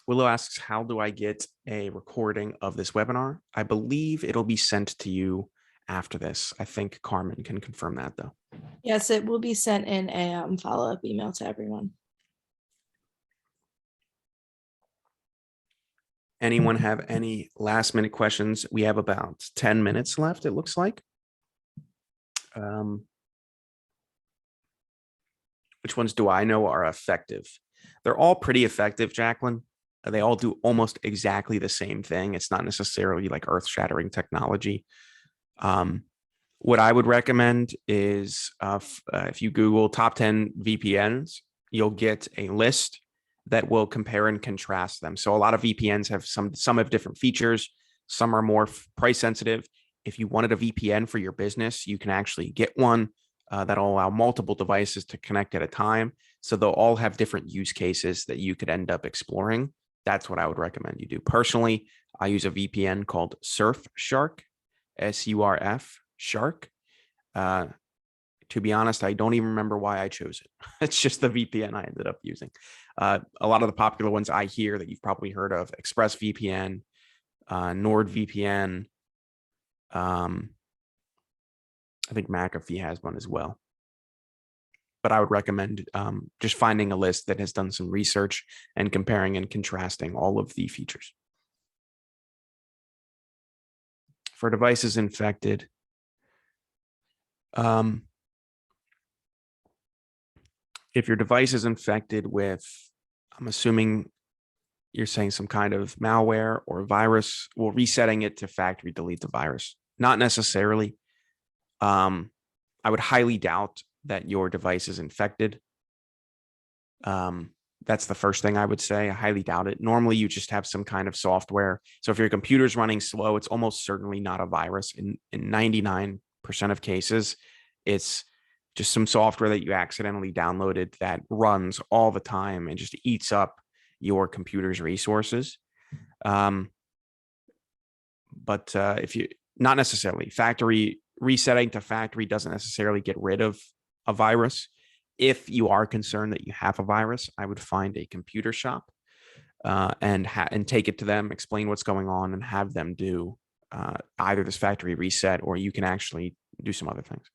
Willow asks, how do I get a recording of this webinar? I believe it'll be sent to you after this. I think Carmen can confirm that though. Yes, it will be sent in a follow-up email to everyone. Anyone have any last minute questions? We have about 10 minutes left, it looks like. Which ones do I know are effective? They're all pretty effective, Jacqueline. They all do almost exactly the same thing. It's not necessarily like earth-shattering technology. What I would recommend is if you Google top 10 VPNs, you'll get a list that will compare and contrast them. So a lot of VPNs have some have different features. Some are more price sensitive. If you wanted a VPN for your business, you can actually get one that'll allow multiple devices to connect at a time. So they'll all have different use cases that you could end up exploring. That's what I would recommend you do. Personally, I use a VPN called Surfshark, SURF Shark. To be honest, I don't even remember why I chose it. It's just the VPN I ended up using. A lot of the popular ones I hear that you've probably heard of: ExpressVPN, NordVPN. I think McAfee has one as well. But I would recommend just finding a list that has done some research and comparing and contrasting all of the features. For devices infected, if your device is infected with, I'm assuming you're saying some kind of malware or virus, well, resetting it to factory delete the virus. Not necessarily. I would highly doubt that your device is infected. That's the first thing I would say. I highly doubt it. Normally, you just have some kind of software. So if your computer's running slow, it's almost certainly not a virus. In 99% of cases, it's just some software that you accidentally downloaded that runs all the time and just eats up your computer's resources. But if you, not necessarily, factory resetting to factory doesn't necessarily get rid of a virus. If you are concerned that you have a virus, I would find a computer shop and take it to them, explain what's going on, and have them do either this factory reset, or you can actually do some other things.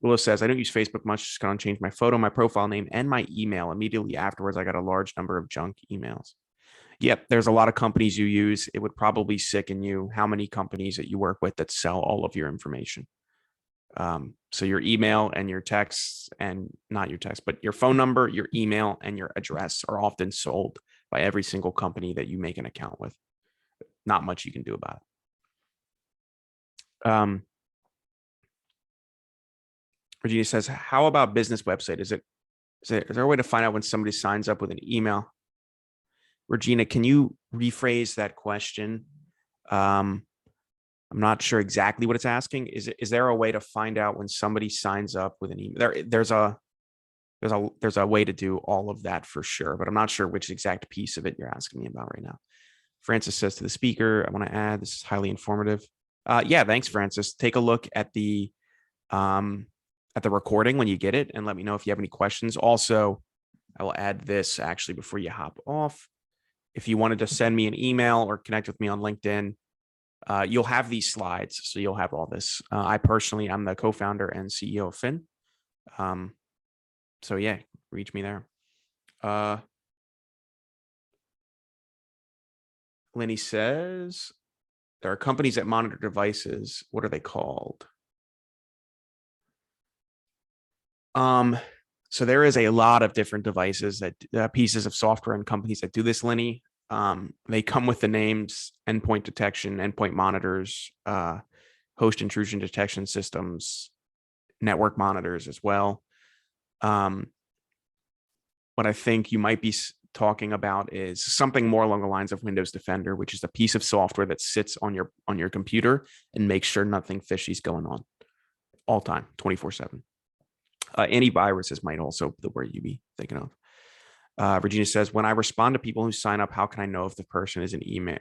Willow says, I don't use Facebook much, just gonna change my photo, my profile name, and my email. Immediately afterwards, I got a large number of junk emails. Yep, there's a lot of companies you use. It would probably sicken you how many companies that you work with that sell all of your information. So your email and your texts, and not your text, but your phone number, your email, and your address are often sold by every single company that you make an account with. Not much you can do about it. Virginia says, how about business website? Is there a way to find out when somebody signs up with an email? Regina, can you rephrase that question? I'm not sure exactly what it's asking. Is there a way to find out when somebody signs up with an email? There's a way to do all of that for sure, but I'm not sure which exact piece of it you're asking me about right now. Francis says, to the speaker, I want to add, this is highly informative. Yeah, thanks, Francis. Take a look um, at the recording when you get it, and let me know if you have any questions. Also, I will add this actually before you hop off. If you wanted to send me an email or connect with me on LinkedIn, you'll have these slides, so you'll have all this. I'm the co-founder and CEO of Phin. So yeah, reach me there. Lenny says there are companies that monitor devices. What are they called? So there is a lot of different devices that pieces of software and companies that do this, Lenny. They come with the names endpoint detection, endpoint monitors, host intrusion detection systems, network monitors as well. What I think you might be talking about is something more along the lines of Windows Defender, which is a piece of software that sits on your computer and makes sure nothing fishy is going on all time, 24/7. Antiviruses might also be the word you'd be thinking of. Regina says, when I respond to people who sign up, how can I know if the person is an email?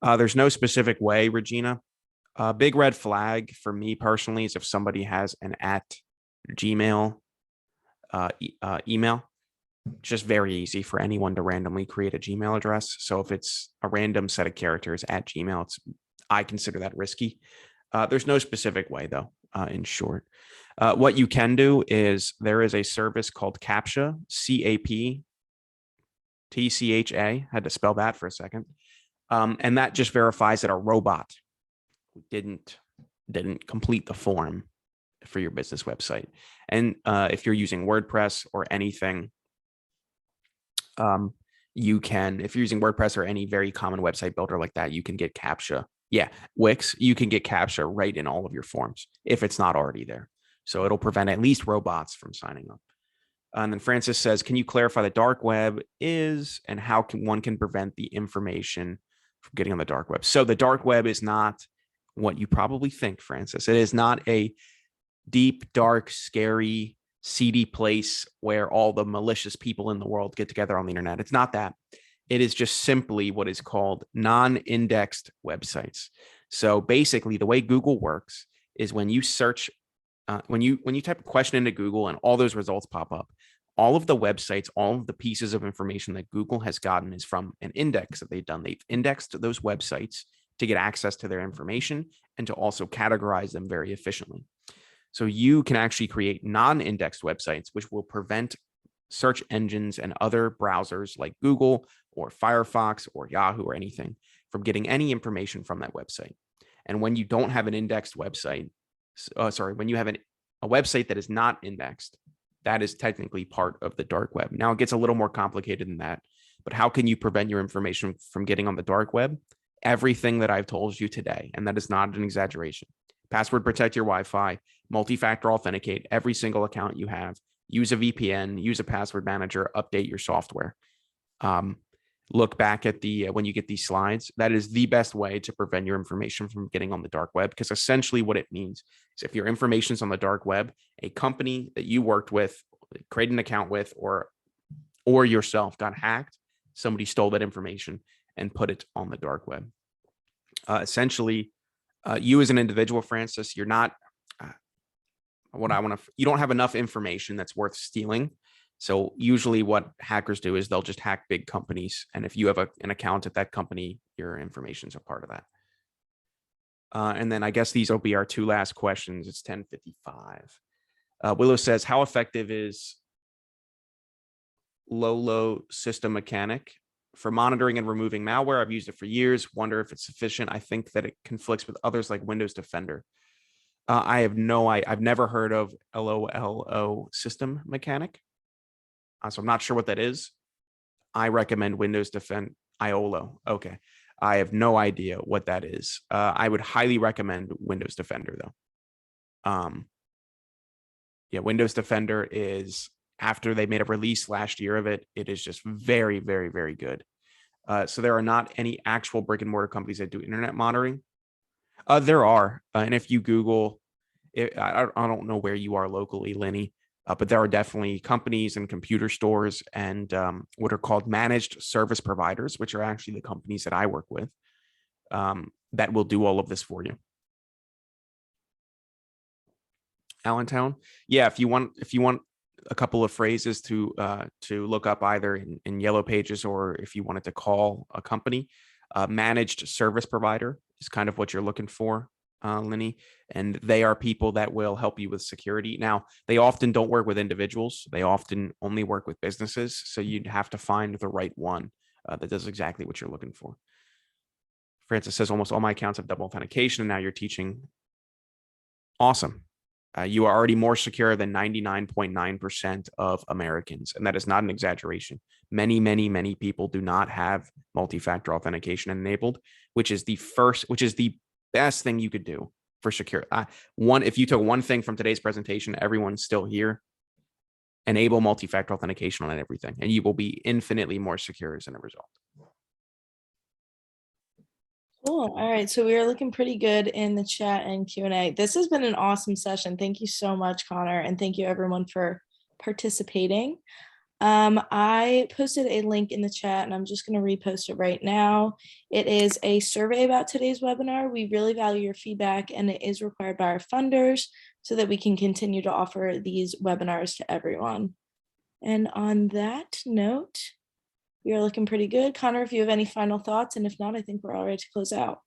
There's no specific way, Regina. Big red flag for me personally is if somebody has an @Gmail email. Just very easy for anyone to randomly create a Gmail address. So if it's a random set of characters @Gmail, I consider that risky. There's no specific way though, in short. What you can do is there is a service called CAPTCHA, CAPTCHA. Had to spell that for a second. And that just verifies that a robot didn't complete the form for your business website. And if you're using WordPress or anything, if you're using WordPress or any very common website builder like that, you can get CAPTCHA. Yeah, Wix, you can get CAPTCHA right in all of your forms if it's not already there. So it'll prevent at least robots from signing up. And then Francis says, can you clarify the dark web is and how one can prevent the information from getting on the dark web? So the dark web is not what you probably think, Francis. It is not a deep, dark, scary, seedy place where all the malicious people in the world get together on the internet. It's not that. It is just simply what is called non-indexed websites. So basically, the way Google works is when you search, when you type a question into Google and all those results pop up, all of the websites, all of the pieces of information that Google has gotten is from an index that they've done. They've indexed those websites to get access to their information and to also categorize them very efficiently. So you can actually create non-indexed websites, which will prevent search engines and other browsers like Google or Firefox or Yahoo or anything from getting any information from that website. And when you don't have an indexed website, when you have a website that is not indexed, that is technically part of the dark web. Now it gets a little more complicated than that, but how can you prevent your information from getting on the dark web? Everything that I've told you today, and that is not an exaggeration. Password protect your Wi-Fi, multi-factor authenticate every single account you have, use a VPN, use a password manager, update your software. Look back at when you get these slides. That is the best way to prevent your information from getting on the dark web, because essentially what it means is if your information is on the dark web, a company that you worked with, created an account with, or yourself got hacked, somebody stole that information and put it on the dark web. Essentially, you as an individual, Francis, you're not you don't have enough information that's worth stealing. So usually what hackers do is they'll just hack big companies. And if you have an account at that company, your information's a part of that. And then I guess these will be our two last questions. It's 10:55. Willow says, how effective is Lolo System Mechanic for monitoring and removing malware? I've used it for years. Wonder if it's sufficient. I think that it conflicts with others like Windows Defender. I've never heard of LOLO System Mechanic. So I'm not sure what that is. I recommend Windows Defend IOLO. Okay. I have no idea what that is. I would highly recommend Windows Defender though. Yeah, Windows Defender is, after they made a release last year of it, it is just very, very, very good. So there are not any actual brick and mortar companies that do internet monitoring. There are. And if you Google, I don't know where you are locally, Lenny, but there are definitely companies and computer stores and what are called managed service providers, which are actually the companies that I work with, that will do all of this for you. Allentown. Yeah, if you want a couple of phrases to look up either in Yellow Pages, or if you wanted to call a company, managed service provider is kind of what you're looking for, Lenny. And they are people that will help you with security. Now, they often don't work with individuals. They often only work with businesses. So you'd have to find the right one that does exactly what you're looking for. Francis says, almost all my accounts have double authentication, and now you're teaching. Awesome. You are already more secure than 99.9% of Americans. And that is not an exaggeration. Many, many, many people do not have multi-factor authentication enabled, which is the best thing you could do for secure. If you took one thing from today's presentation, everyone's still here, enable multi-factor authentication on everything, and you will be infinitely more secure as a result. Cool. All right. So we are looking pretty good in the chat and Q&A. This has been an awesome session. Thank you so much, Connor. And thank you everyone for participating. I posted a link in the chat and I'm just going to repost it right now. It is a survey about today's webinar. We really value your feedback, and it is required by our funders so that we can continue to offer these webinars to everyone. And on that note, we are looking pretty good. Connor, if you have any final thoughts, and if not, I think we're all ready to close out.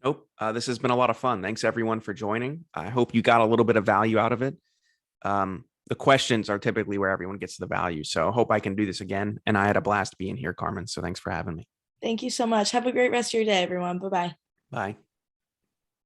Nope. This has been a lot of fun. Thanks everyone for joining. I hope you got a little bit of value out of it. The questions are typically where everyone gets the value. So I hope I can do this again. And I had a blast being here, Carmen. So thanks for having me. Thank you so much. Have a great rest of your day, everyone. Bye-bye. Bye.